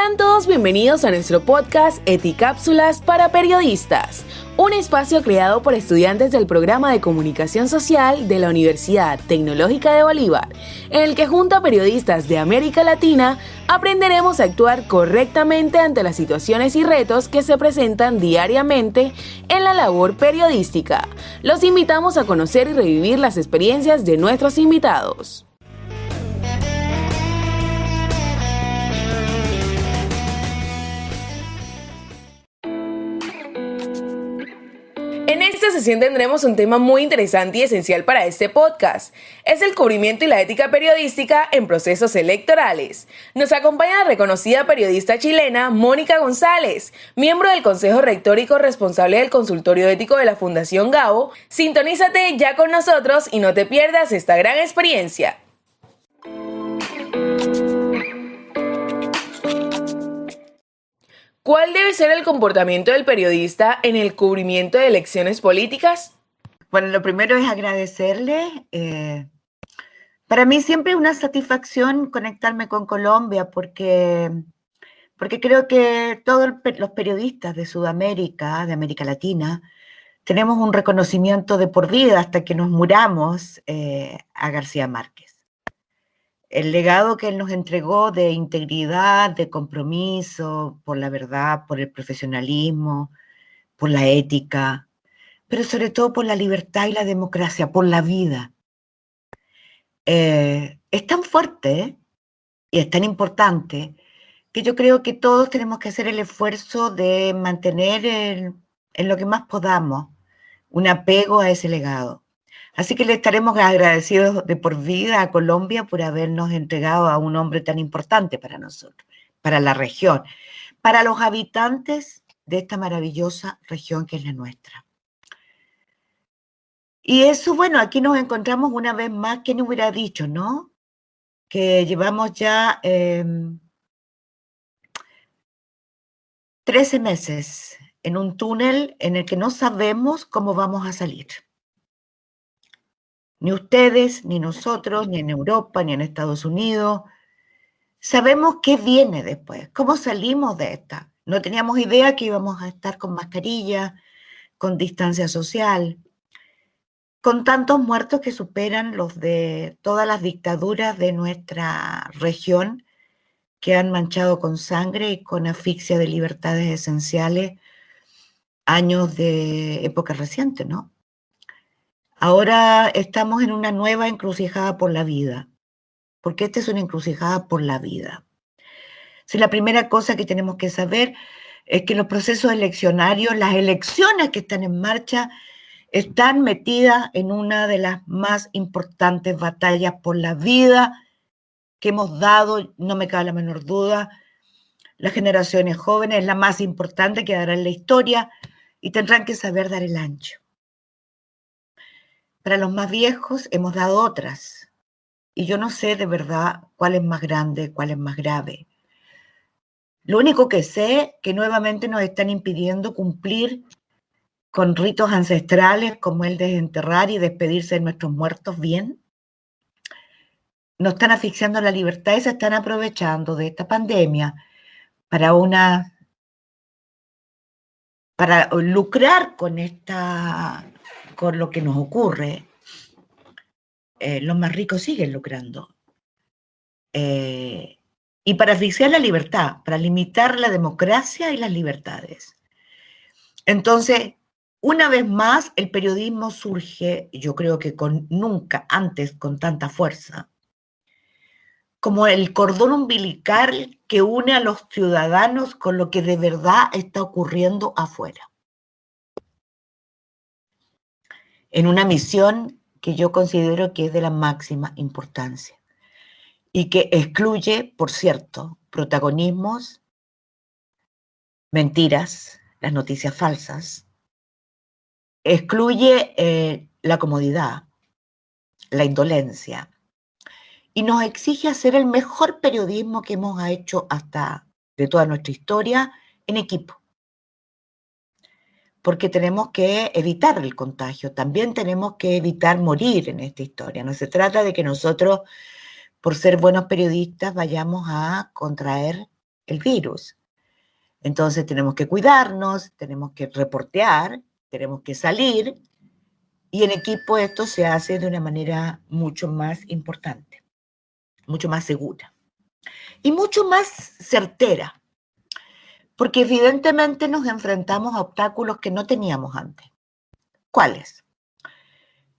Sean todos bienvenidos a nuestro podcast Eticápsulas para Periodistas, un espacio creado por estudiantes del programa de Comunicación Social de la Universidad Tecnológica de Bolívar, en el que junto a periodistas de América Latina aprenderemos a actuar correctamente ante las situaciones y retos que se presentan diariamente en la labor periodística. Los invitamos a conocer y revivir las experiencias de nuestros invitados. En esta sesión tendremos un tema muy interesante y esencial para este podcast. Es el cubrimiento y la ética periodística en procesos electorales. Nos acompaña la reconocida periodista chilena Mónica González, miembro del Consejo Rector y corresponsable del Consultorio Ético de la Fundación Gabo. Sintonízate ya con nosotros y no te pierdas esta gran experiencia. ¿Cuál debe ser el comportamiento del periodista en el cubrimiento de elecciones políticas? Bueno, lo primero es agradecerle. Para mí siempre es una satisfacción conectarme con Colombia porque creo que todos los periodistas de Sudamérica, de América Latina, tenemos un reconocimiento de por vida hasta que nos muramos a García Márquez. El legado que él nos entregó de integridad, de compromiso, por la verdad, por el profesionalismo, por la ética, pero sobre todo por la libertad y la democracia, por la vida. Es tan fuerte y es tan importante que yo creo que todos tenemos que hacer el esfuerzo de mantener en lo que más podamos un apego a ese legado. Así que le estaremos agradecidos de por vida a Colombia por habernos entregado a un hombre tan importante para nosotros, para la región, para los habitantes de esta maravillosa región que es la nuestra. Y eso, bueno, aquí nos encontramos una vez más, ¿quién hubiera dicho, no? Que llevamos ya 13 meses en un túnel en el que no sabemos cómo vamos a salir. Ni ustedes, ni nosotros, ni en Europa, ni en Estados Unidos. Sabemos qué viene después, cómo salimos de esta. No teníamos idea que íbamos a estar con mascarilla, con distancia social, con tantos muertos que superan los de todas las dictaduras de nuestra región que han manchado con sangre y con asfixia de libertades esenciales años de época reciente, ¿no? Ahora estamos en una nueva encrucijada por la vida, porque esta es una encrucijada por la vida. Si la primera cosa que tenemos que saber es que los procesos eleccionarios, las elecciones que están en marcha, están metidas en una de las más importantes batallas por la vida que hemos dado, no me cabe la menor duda, las generaciones jóvenes, la más importante que dará en la historia y tendrán que saber dar el ancho. Para los más viejos hemos dado otras y yo no sé de verdad cuál es más grande, cuál es más grave. Lo único que sé es que nuevamente nos están impidiendo cumplir con ritos ancestrales como el de desenterrar y despedirse de nuestros muertos bien. Nos están asfixiando la libertad y se están aprovechando de esta pandemia para lucrar con lo que nos ocurre. Los más ricos siguen lucrando. Y para asfixiar la libertad, para limitar la democracia y las libertades. Entonces, una vez más, el periodismo surge, yo creo que nunca antes con tanta fuerza, como el cordón umbilical que une a los ciudadanos con lo que de verdad está ocurriendo afuera. En una misión que yo considero que es de la máxima importancia y que excluye, por cierto, protagonismos, mentiras, las noticias falsas, excluye la comodidad, la indolencia, y nos exige hacer el mejor periodismo que hemos hecho hasta de toda nuestra historia en equipo. Porque tenemos que evitar el contagio, también tenemos que evitar morir en esta historia. No se trata de que nosotros, por ser buenos periodistas, vayamos a contraer el virus. Entonces tenemos que cuidarnos, tenemos que reportear, tenemos que salir, y en equipo esto se hace de una manera mucho más importante, mucho más segura y mucho más certera, porque evidentemente nos enfrentamos a obstáculos que no teníamos antes. ¿Cuáles?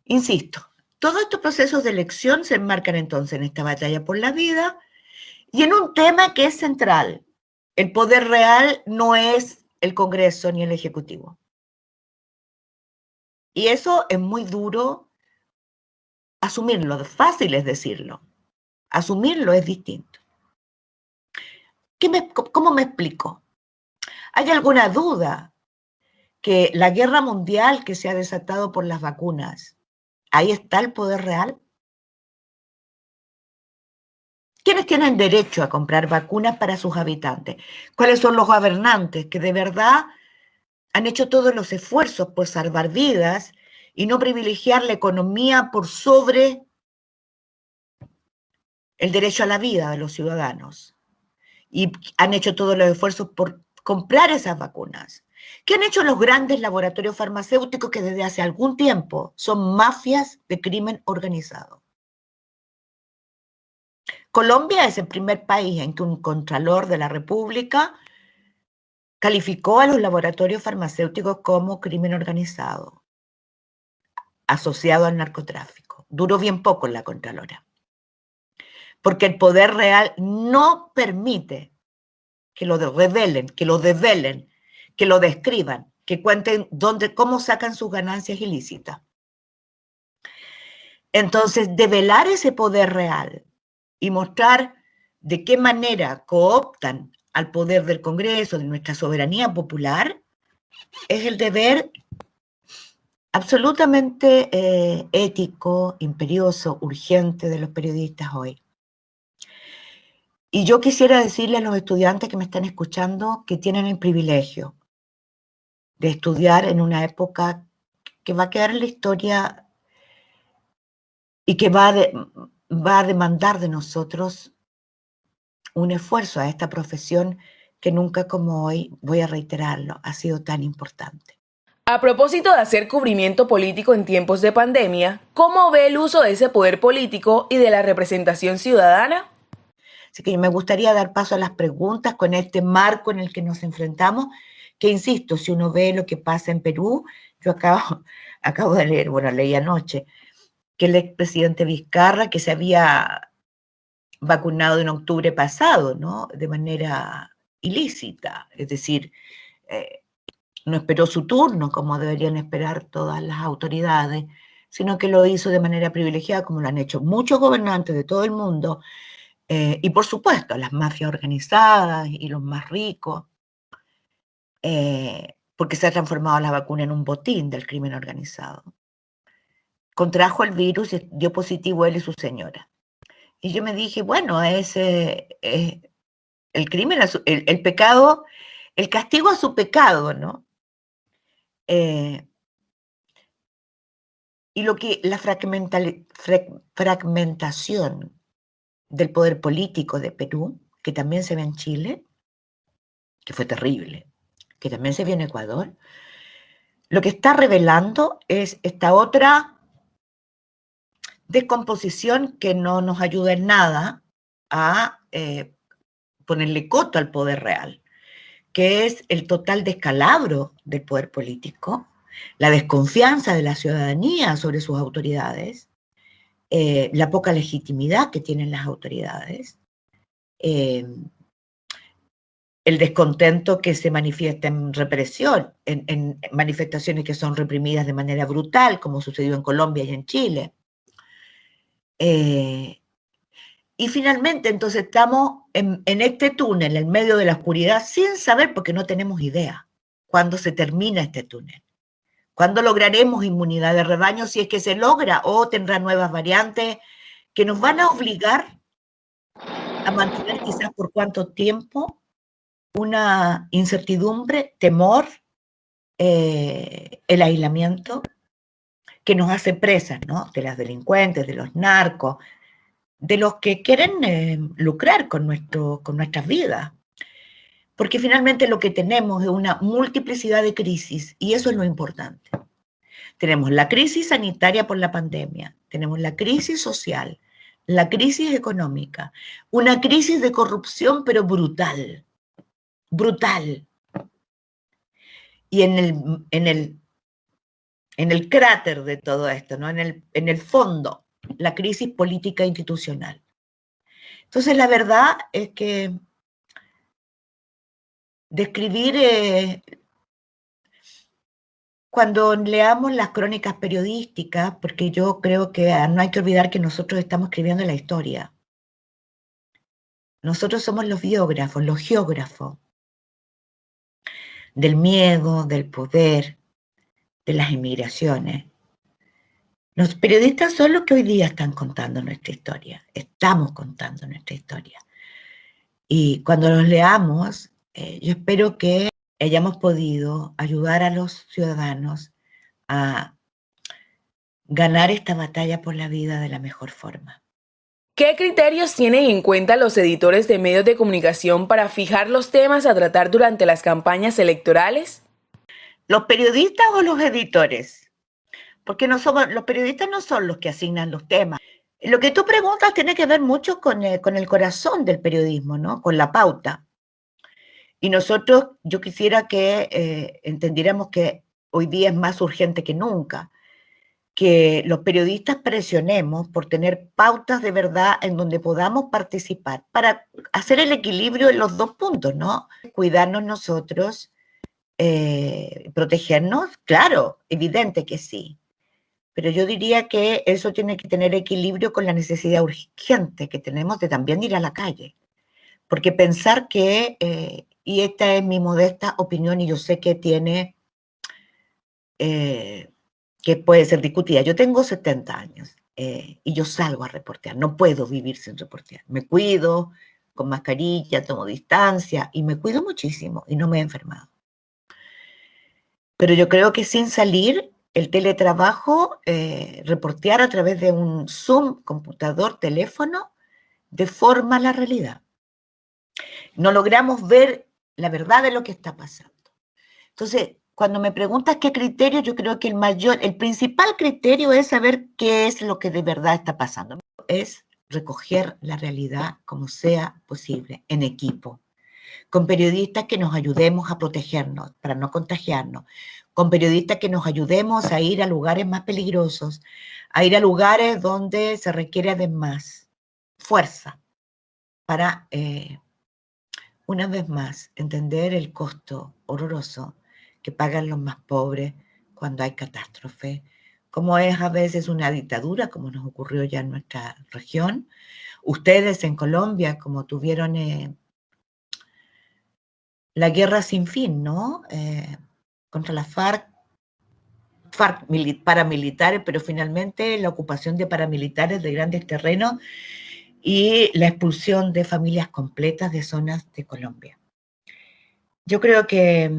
Insisto, todos estos procesos de elección se enmarcan entonces en esta batalla por la vida y en un tema que es central. El poder real no es el Congreso ni el Ejecutivo. Y eso es muy duro asumirlo, fácil es decirlo. Asumirlo es distinto. ¿Cómo me explico? ¿Hay alguna duda que la guerra mundial que se ha desatado por las vacunas, ahí está el poder real? ¿Quiénes tienen derecho a comprar vacunas para sus habitantes? ¿Cuáles son los gobernantes que de verdad han hecho todos los esfuerzos por salvar vidas y no privilegiar la economía por sobre el derecho a la vida de los ciudadanos? Y han hecho todos los esfuerzos por comprar esas vacunas. ¿Qué han hecho los grandes laboratorios farmacéuticos que desde hace algún tiempo son mafias de crimen organizado? Colombia es el primer país en que un contralor de la República calificó a los laboratorios farmacéuticos como crimen organizado, asociado al narcotráfico. Duró bien poco en la Contralora, porque el poder real no permite que lo revelen, que lo desvelen, que lo describan, que cuenten cómo sacan sus ganancias ilícitas. Entonces, develar ese poder real y mostrar de qué manera cooptan al poder del Congreso, de nuestra soberanía popular, es el deber absolutamente ético, imperioso, urgente de los periodistas hoy. Y yo quisiera decirle a los estudiantes que me están escuchando que tienen el privilegio de estudiar en una época que va a quedar en la historia y que va a demandar de nosotros un esfuerzo a esta profesión que nunca como hoy, voy a reiterarlo, ha sido tan importante. A propósito de hacer cubrimiento político en tiempos de pandemia, ¿cómo ve el uso de ese poder político y de la representación ciudadana? Así que me gustaría dar paso a las preguntas con este marco en el que nos enfrentamos, que insisto, si uno ve lo que pasa en Perú, yo acabo de leer, bueno, leí anoche, que el expresidente Vizcarra, que se había vacunado en octubre pasado, ¿no? De manera ilícita, es decir, no esperó su turno como deberían esperar todas las autoridades, sino que lo hizo de manera privilegiada, como lo han hecho muchos gobernantes de todo el mundo, y por supuesto las mafias organizadas y los más ricos, porque se ha transformado la vacuna en un botín del crimen organizado. Contrajo el virus y dio positivo él y su señora. Y yo me dije, bueno, es el crimen, el pecado, el castigo a su pecado, ¿no? Y la fragmentación del poder político de Perú, que también se ve en Chile, que fue terrible, que también se vio en Ecuador, lo que está revelando es esta otra descomposición que no nos ayuda en nada a ponerle coto al poder real, que es el total descalabro del poder político, la desconfianza de la ciudadanía sobre sus autoridades, la poca legitimidad que tienen las autoridades, el descontento que se manifiesta en represión, en manifestaciones que son reprimidas de manera brutal, como sucedió en Colombia y en Chile. Y finalmente, entonces, estamos en este túnel, en medio de la oscuridad, sin saber, porque no tenemos idea, cuándo se termina este túnel. ¿Cuándo lograremos inmunidad de rebaño? Si es que se logra, o tendrá nuevas variantes que nos van a obligar a mantener quizás por cuánto tiempo una incertidumbre, temor, el aislamiento, que nos hace presas, ¿no? De las delincuentes, de los narcos, de los que quieren lucrar con nuestras vidas. porque finalmente lo que tenemos es una multiplicidad de crisis y eso es lo importante. Tenemos la crisis sanitaria por la pandemia, tenemos la crisis social, la crisis económica, una crisis de corrupción pero brutal, brutal. Y en el cráter de todo esto, ¿no? En el fondo, la crisis política institucional. Entonces, la verdad es que describir, cuando leamos las crónicas periodísticas, porque yo creo que no hay que olvidar que nosotros estamos escribiendo la historia. Nosotros somos los biógrafos, los geógrafos del miedo, del poder, de las inmigraciones. Los periodistas son los que hoy día están contando nuestra historia, estamos contando nuestra historia. Y cuando los leamos, yo espero que hayamos podido ayudar a los ciudadanos a ganar esta batalla por la vida de la mejor forma. ¿Qué criterios tienen en cuenta los editores de medios de comunicación para fijar los temas a tratar durante las campañas electorales? ¿Los periodistas o los editores? Porque los periodistas no son los que asignan los temas. Lo que tú preguntas tiene que ver mucho con el corazón del periodismo, ¿no? Con la pauta. Y nosotros, yo quisiera que entendiéramos que hoy día es más urgente que nunca, que los periodistas presionemos por tener pautas de verdad en donde podamos participar, para hacer el equilibrio en los dos puntos, ¿no? Cuidarnos nosotros, protegernos, claro, evidente que sí. Pero yo diría que eso tiene que tener equilibrio con la necesidad urgente que tenemos de también ir a la calle. Porque pensar que, y esta es mi modesta opinión y yo sé que tiene, que puede ser discutida. Yo tengo 70 años y yo salgo a reportear, no puedo vivir sin reportear. Me cuido con mascarilla, tomo distancia y me cuido muchísimo y no me he enfermado. Pero yo creo que sin salir, el teletrabajo, reportear a través de un Zoom, computador, teléfono, deforma la realidad. No logramos ver la verdad de lo que está pasando. Entonces, cuando me preguntas qué criterio, yo creo que el principal criterio es saber qué es lo que de verdad está pasando. Es recoger la realidad como sea posible, en equipo, con periodistas que nos ayudemos a protegernos para no contagiarnos, con periodistas que nos ayudemos a ir a lugares más peligrosos, a ir a lugares donde se requiere además fuerza para, una vez más, entender el costo horroroso que pagan los más pobres cuando hay catástrofe, como es a veces una dictadura, como nos ocurrió ya en nuestra región. Ustedes en Colombia, como tuvieron la guerra sin fin, ¿no? Contra las FARC paramilitares, pero finalmente la ocupación de paramilitares de grandes terrenos y la expulsión de familias completas de zonas de Colombia. Yo creo que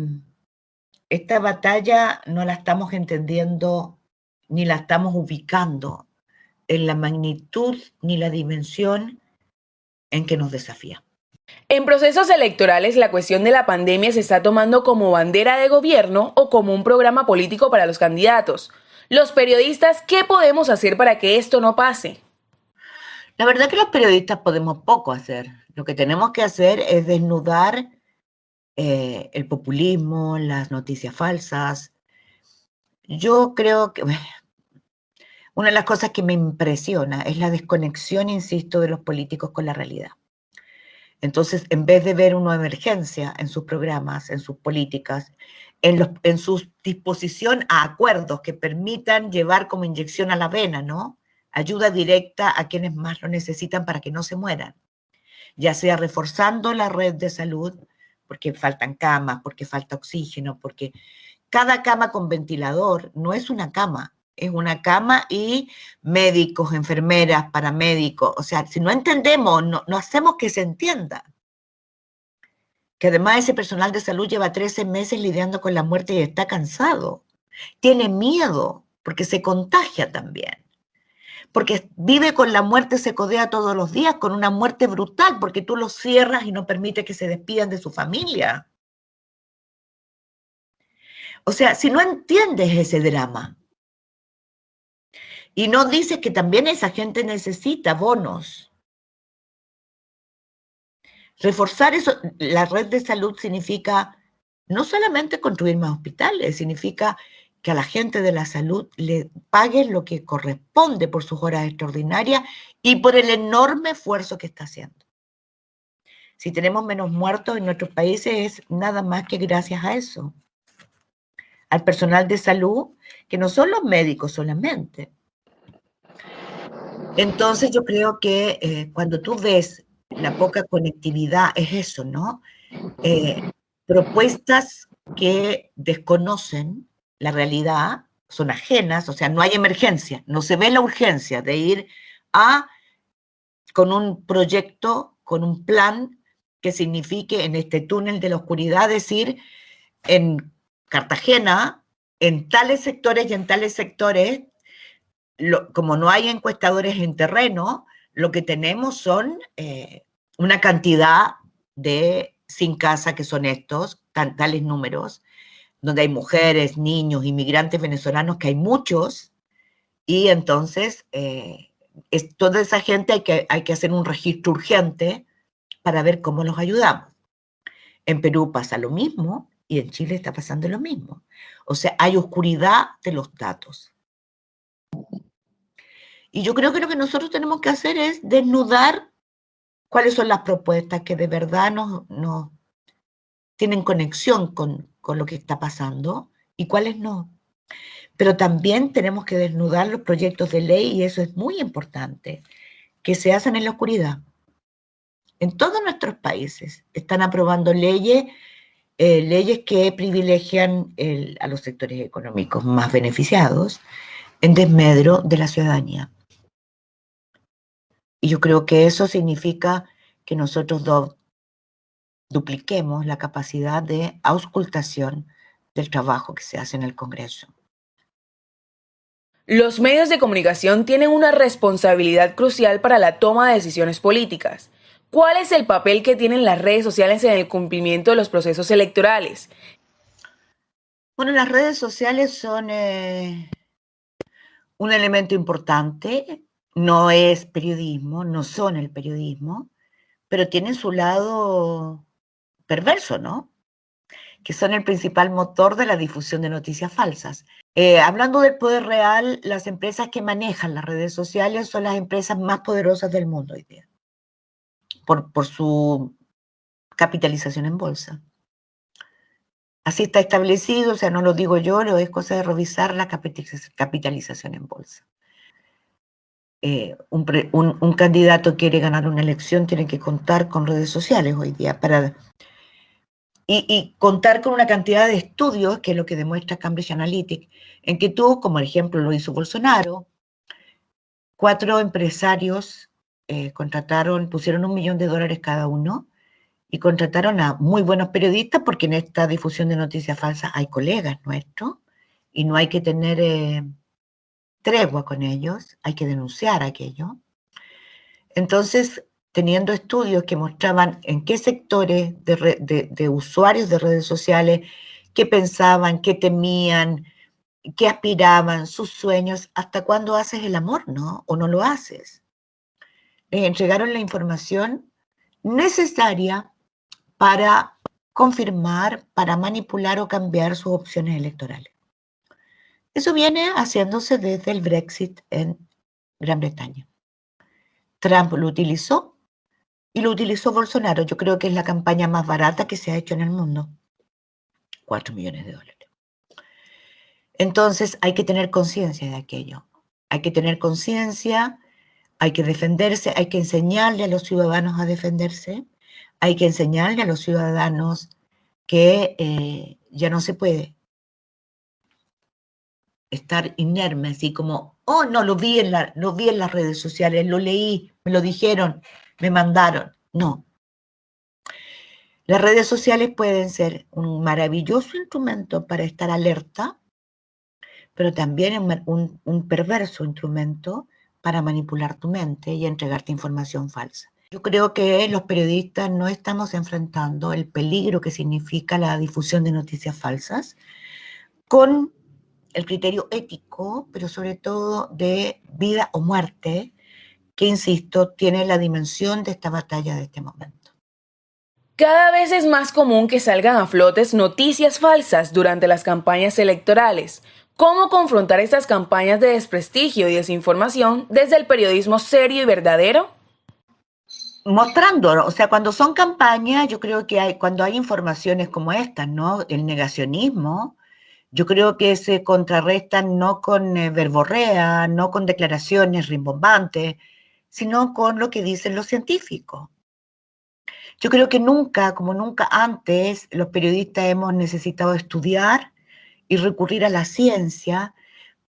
esta batalla no la estamos entendiendo ni la estamos ubicando en la magnitud ni la dimensión en que nos desafía. En procesos electorales, la cuestión de la pandemia se está tomando como bandera de gobierno o como un programa político para los candidatos. Los periodistas, ¿qué podemos hacer para que esto no pase? La verdad que los periodistas podemos poco hacer. Lo que tenemos que hacer es desnudar el populismo, las noticias falsas. Yo creo que una de las cosas que me impresiona es la desconexión, insisto, de los políticos con la realidad. Entonces, en vez de ver una emergencia en sus programas, en sus políticas, en su disposición a acuerdos que permitan llevar como inyección a la vena, ¿no? Ayuda directa a quienes más lo necesitan para que no se mueran, ya sea reforzando la red de salud, porque faltan camas, porque falta oxígeno, porque cada cama con ventilador no es una cama, es una cama y médicos, enfermeras, paramédicos. O sea, si no entendemos, no hacemos que se entienda. Que además ese personal de salud lleva 13 meses lidiando con la muerte y está cansado. Tiene miedo porque se contagia también. porque vive con la muerte, se codea todos los días, con una muerte brutal, porque tú los cierras y no permites que se despidan de su familia. O sea, si no entiendes ese drama y no dices que también esa gente necesita bonos, reforzar eso, la red de salud significa no solamente construir más hospitales, significa que a la gente de la salud le paguen lo que corresponde por sus horas extraordinarias y por el enorme esfuerzo que está haciendo. Si tenemos menos muertos en nuestros países es nada más que gracias a eso. Al personal de salud, que no son los médicos solamente. Entonces yo creo que cuando tú ves la poca conectividad, es eso, ¿no? Propuestas que desconocen la realidad, son ajenas, o sea, no hay emergencia, no se ve la urgencia de ir con un proyecto, con un plan que signifique en este túnel de la oscuridad decir en Cartagena, en tales sectores y en tales sectores, como no hay encuestadores en terreno, lo que tenemos son una cantidad de sin casa que son estos, tales números, donde hay mujeres, niños, inmigrantes venezolanos, que hay muchos, y entonces toda esa gente hay que hacer un registro urgente para ver cómo los ayudamos. En Perú pasa lo mismo y en Chile está pasando lo mismo. O sea, hay oscuridad de los datos. Y yo creo que lo que nosotros tenemos que hacer es desnudar cuáles son las propuestas que de verdad nos tienen conexión con lo que está pasando y cuáles no. Pero también tenemos que desnudar los proyectos de ley, y eso es muy importante, que se hacen en la oscuridad. En todos nuestros países están aprobando leyes que privilegian a los sectores económicos más beneficiados en desmedro de la ciudadanía. Y yo creo que eso significa que nosotros dupliquemos la capacidad de auscultación del trabajo que se hace en el Congreso. Los medios de comunicación tienen una responsabilidad crucial para la toma de decisiones políticas. ¿Cuál es el papel que tienen las redes sociales en el cumplimiento de los procesos electorales? Bueno, las redes sociales son un elemento importante, no es periodismo, no son el periodismo, pero tienen su lado perverso, ¿no? Que son el principal motor de la difusión de noticias falsas. Hablando del poder real, las empresas que manejan las redes sociales son las empresas más poderosas del mundo hoy día, por su capitalización en bolsa. Así está establecido, o sea, no lo digo yo, lo es cosa de revisar la capitalización en bolsa. Un candidato quiere ganar una elección, tiene que contar con redes sociales hoy día y contar con una cantidad de estudios, que es lo que demuestra Cambridge Analytica, en que tú, como ejemplo lo hizo Bolsonaro, 4 empresarios pusieron $1 millón cada uno y contrataron a muy buenos periodistas, porque en esta difusión de noticias falsas hay colegas nuestros y no hay que tener tregua con ellos, hay que denunciar aquello. Entonces, teniendo estudios que mostraban en qué sectores de usuarios de redes sociales, qué pensaban, qué temían, qué aspiraban, sus sueños, hasta cuándo haces el amor, ¿no? O no lo haces. Les entregaron la información necesaria para confirmar, para manipular o cambiar sus opciones electorales. Eso viene haciéndose desde el Brexit en Gran Bretaña. Trump lo utilizó y lo utilizó Bolsonaro. Yo creo que es la campaña más barata que se ha hecho en el mundo. $4 millones. Entonces hay que tener conciencia de aquello. Hay que tener conciencia, hay que defenderse, hay que enseñarle a los ciudadanos a defenderse, hay que enseñarle a los ciudadanos que ya no se puede estar inerme, así como, oh, no, lo vi en las redes sociales, lo leí, me lo dijeron, me mandaron. No. Las redes sociales pueden ser un maravilloso instrumento para estar alerta, pero también un perverso instrumento para manipular tu mente y entregarte información falsa. Yo creo que los periodistas no estamos enfrentando el peligro que significa la difusión de noticias falsas con el criterio ético, pero sobre todo de vida o muerte, que, insisto, tiene la dimensión de esta batalla de este momento. Cada vez es más común que salgan a flotes noticias falsas durante las campañas electorales. ¿Cómo confrontar estas campañas de desprestigio y desinformación desde el periodismo serio y verdadero? Mostrando, o sea, cuando son campañas, yo creo que cuando hay informaciones como estas, ¿no? El negacionismo, yo creo que se contrarrestan no con verborrea, no con declaraciones rimbombantes, sino con lo que dicen los científicos. Yo creo que nunca, como nunca antes, los periodistas hemos necesitado estudiar y recurrir a la ciencia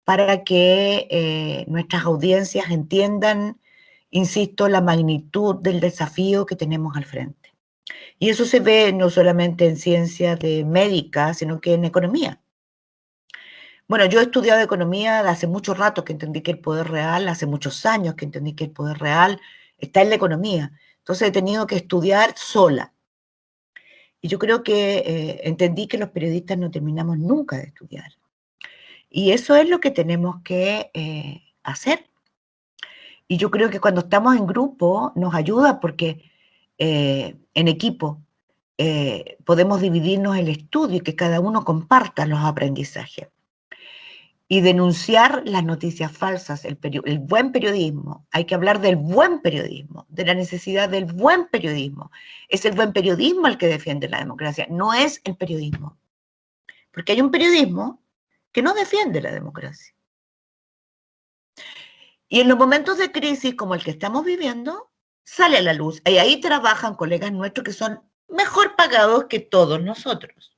para que nuestras audiencias entiendan, insisto, la magnitud del desafío que tenemos al frente. Y eso se ve no solamente en ciencias de médica, sino que en economía. Bueno, yo he estudiado economía hace mucho rato que entendí que el poder real, hace muchos años que entendí que el poder real está en la economía. Entonces he tenido que estudiar sola. Y yo creo que entendí que los periodistas no terminamos nunca de estudiar. Y eso es lo que tenemos que hacer. Y yo creo que cuando estamos en grupo nos ayuda porque en equipo podemos dividirnos el estudio y que cada uno comparta los aprendizajes. Y denunciar las noticias falsas, el buen periodismo. Hay que hablar del buen periodismo, de la necesidad del buen periodismo. Es el buen periodismo el que defiende la democracia, no es el periodismo. Porque hay un periodismo que no defiende la democracia. Y en los momentos de crisis como el que estamos viviendo, sale a la luz. Y ahí trabajan colegas nuestros que son mejor pagados que todos nosotros.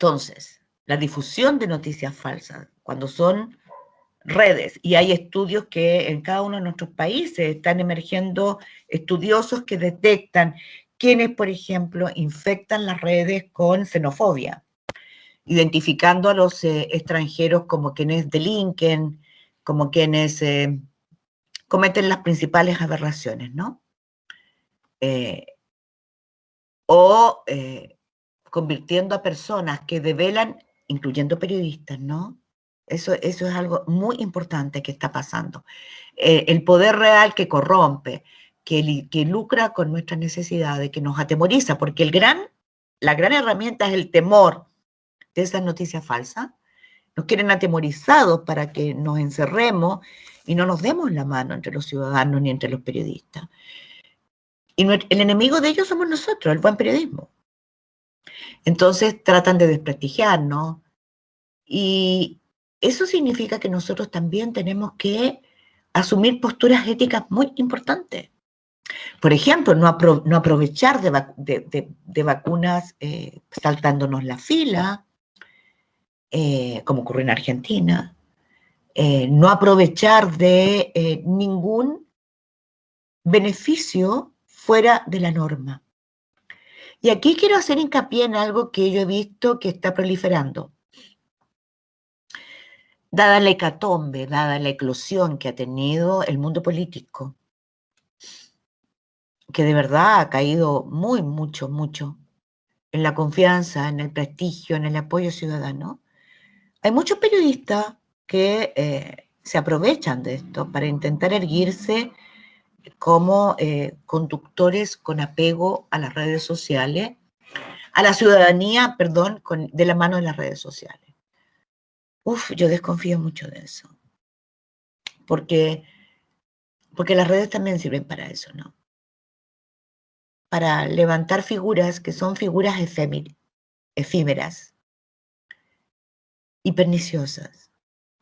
Entonces, la difusión de noticias falsas, cuando son redes, y hay estudios que en cada uno de nuestros países están emergiendo estudiosos que detectan quienes, por ejemplo, infectan las redes con xenofobia, identificando a los extranjeros como quienes delinquen, como quienes cometen las principales aberraciones, ¿no? Convirtiendo a personas que develan, incluyendo periodistas, ¿no? Eso es algo muy importante que está pasando. El poder real que corrompe, que lucra con nuestras necesidades, que nos atemoriza, porque la gran herramienta es el temor de esas noticias falsas. Nos quieren atemorizados para que nos encerremos y no nos demos la mano entre los ciudadanos ni entre los periodistas. Y el enemigo de ellos somos nosotros, el buen periodismo. Entonces tratan de desprestigiarnos y eso significa que nosotros también tenemos que asumir posturas éticas muy importantes. Por ejemplo, no aprovechar de vacunas saltándonos la fila, como ocurrió en Argentina, no aprovechar de ningún beneficio fuera de la norma. Y aquí quiero hacer hincapié en algo que yo he visto que está proliferando. Dada la hecatombe, dada la eclosión que ha tenido el mundo político, que de verdad ha caído mucho en la confianza, en el prestigio, en el apoyo ciudadano, hay muchos periodistas que se aprovechan de esto para intentar erguirse como conductores con apego a las redes sociales, a la ciudadanía, perdón, de la mano de las redes sociales. Yo desconfío mucho de eso, porque las redes también sirven para eso, ¿no? Para levantar figuras que son figuras efímeras y perniciosas,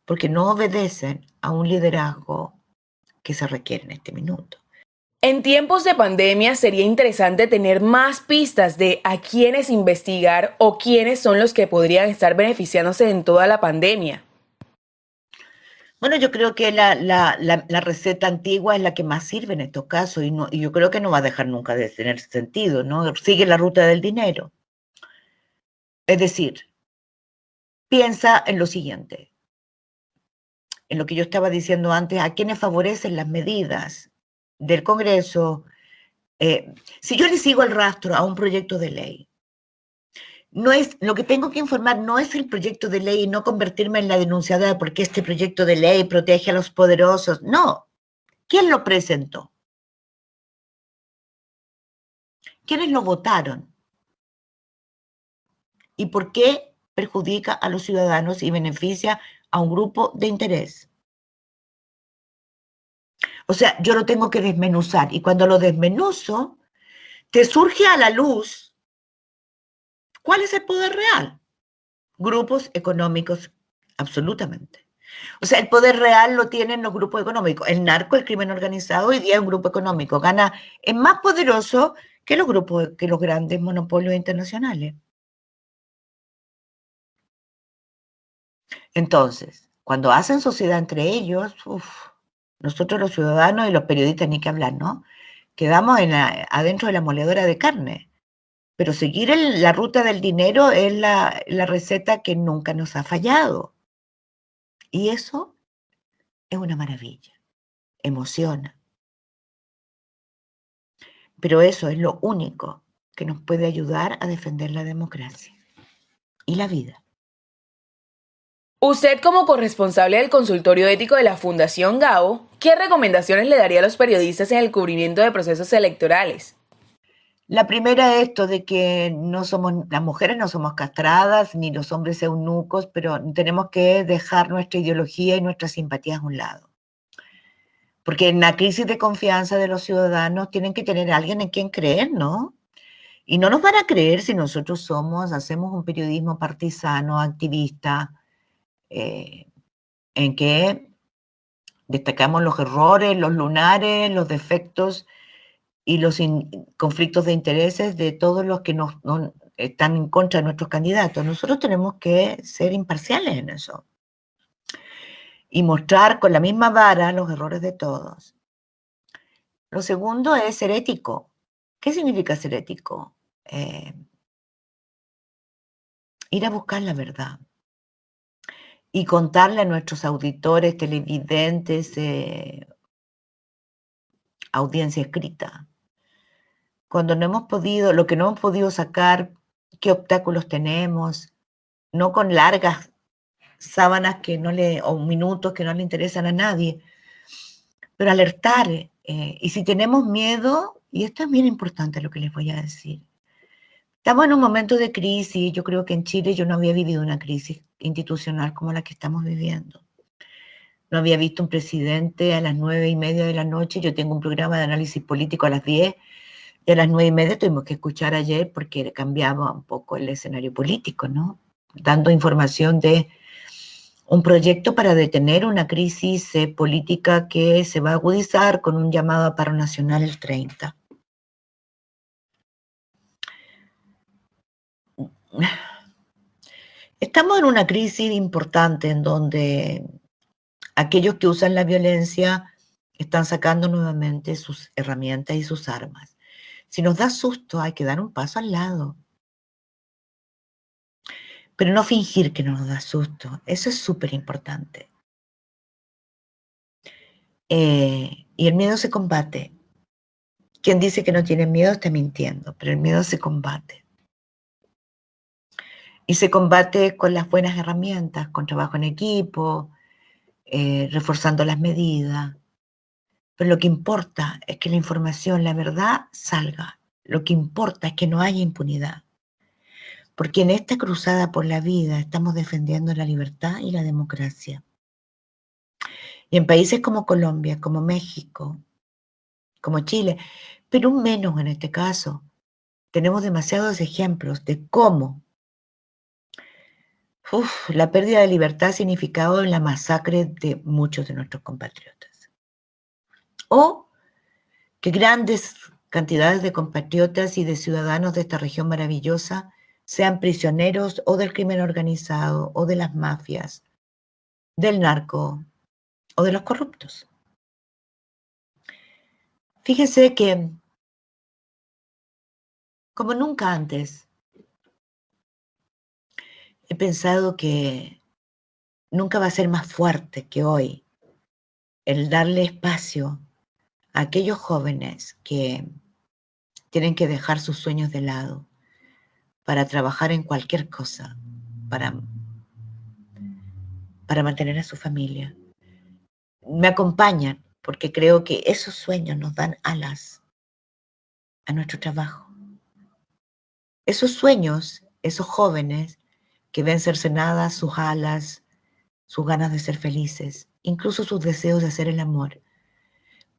porque no obedecen a un liderazgo que se requiere en este minuto. En tiempos de pandemia sería interesante tener más pistas de a quiénes investigar o quiénes son los que podrían estar beneficiándose en toda la pandemia. Bueno, yo creo que la receta antigua es la que más sirve en estos casos y yo creo que no va a dejar nunca de tener sentido, ¿no? Sigue la ruta del dinero. Es decir, piensa en lo siguiente. en lo que yo estaba diciendo antes, a quienes favorecen las medidas del Congreso. Si yo le sigo el rastro a un proyecto de ley, no es, lo que tengo que informar no es el proyecto de ley y no convertirme en la denunciadora porque este proyecto de ley protege a los poderosos. No. ¿Quién lo presentó? ¿Quiénes lo votaron? ¿Y por qué perjudica a los ciudadanos y beneficia a un grupo de interés? O sea, yo lo tengo que desmenuzar y cuando lo desmenuzo, te surge a la luz cuál es el poder real. Grupos económicos, absolutamente. O sea, el poder real lo tienen los grupos económicos. El narco, el crimen organizado, hoy día es un grupo económico. Gana, es más poderoso que los grupos, que los grandes monopolios internacionales. Entonces, cuando hacen sociedad entre ellos, nosotros los ciudadanos y los periodistas ni que hablar, ¿no? Quedamos adentro de la moledora de carne. Pero seguir la ruta del dinero es la receta que nunca nos ha fallado. Y eso es una maravilla, emociona. Pero eso es lo único que nos puede ayudar a defender la democracia y la vida. Usted, como corresponsable del consultorio ético de la Fundación Gao, ¿qué recomendaciones le daría a los periodistas en el cubrimiento de procesos electorales? La primera es esto de que no somos, las mujeres no somos castradas, ni los hombres eunucos, pero tenemos que dejar nuestra ideología y nuestras simpatías a un lado. Porque en la crisis de confianza de los ciudadanos tienen que tener a alguien en quien creer, ¿no? Y no nos van a creer si nosotros hacemos un periodismo partisano, activista, en que destacamos los errores, los lunares, los defectos y los conflictos de intereses de todos los que no están en contra de nuestros candidatos. Nosotros tenemos que ser imparciales en eso y mostrar con la misma vara los errores de todos. Lo segundo es ser ético. ¿Qué significa ser ético? Ir a buscar la verdad y contarle a nuestros auditores, televidentes, audiencia escrita, cuando no hemos podido, lo que no hemos podido sacar, qué obstáculos tenemos, no con largas sábanas o minutos que no le interesan a nadie, pero alertar. Y si tenemos miedo, y esto es bien importante lo que les voy a decir, estamos en un momento de crisis. Yo creo que en Chile yo no había vivido una crisis institucional como la que estamos viviendo. No había visto un presidente a las 9:30 de la noche. Yo tengo un programa de análisis político a las 10 y a las 9:30 tuvimos que escuchar ayer porque cambiaba un poco el escenario político, ¿no? Dando información de un proyecto para detener una crisis política que se va a agudizar con un llamado a paro nacional el 30. Estamos en una crisis importante en donde aquellos que usan la violencia están sacando nuevamente sus herramientas y sus armas. Si nos da susto, hay que dar un paso al lado. Pero no fingir que no nos da susto. Eso es súper importante. Y el miedo se combate. Quien dice que no tiene miedo está mintiendo, pero el miedo se combate. Y se combate con las buenas herramientas, con trabajo en equipo, reforzando las medidas. Pero lo que importa es que la información, la verdad, salga. Lo que importa es que no haya impunidad. Porque en esta cruzada por la vida estamos defendiendo la libertad y la democracia. Y en países como Colombia, como México, como Chile, Perú menos en este caso, tenemos demasiados ejemplos de cómo la pérdida de libertad ha significado la masacre de muchos de nuestros compatriotas. O que grandes cantidades de compatriotas y de ciudadanos de esta región maravillosa sean prisioneros o del crimen organizado o de las mafias, del narco o de los corruptos. Fíjese que, como nunca antes, he pensado que nunca va a ser más fuerte que hoy el darle espacio a aquellos jóvenes que tienen que dejar sus sueños de lado para trabajar en cualquier cosa, para mantener a su familia. Me acompañan porque creo que esos sueños nos dan alas a nuestro trabajo. Esos sueños, esos jóvenes que ven cercenadas sus alas, sus ganas de ser felices, incluso sus deseos de hacer el amor,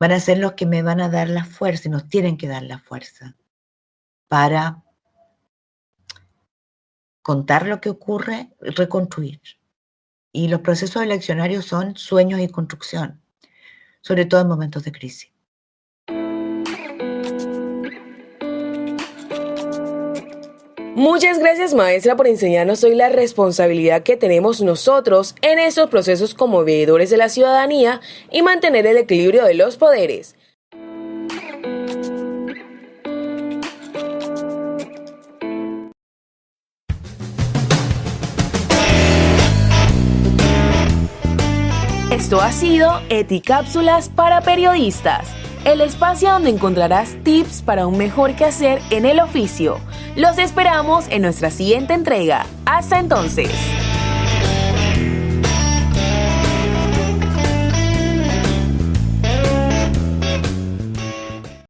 van a ser los que me van a dar la fuerza y nos tienen que dar la fuerza para contar lo que ocurre y reconstruir. Y los procesos eleccionarios son sueños y construcción, sobre todo en momentos de crisis. Muchas gracias, maestra, por enseñarnos hoy la responsabilidad que tenemos nosotros en estos procesos como veedores de la ciudadanía y mantener el equilibrio de los poderes. Esto ha sido Eticápsulas para periodistas, el espacio donde encontrarás tips para un mejor quehacer en el oficio. Los esperamos en nuestra siguiente entrega. Hasta entonces.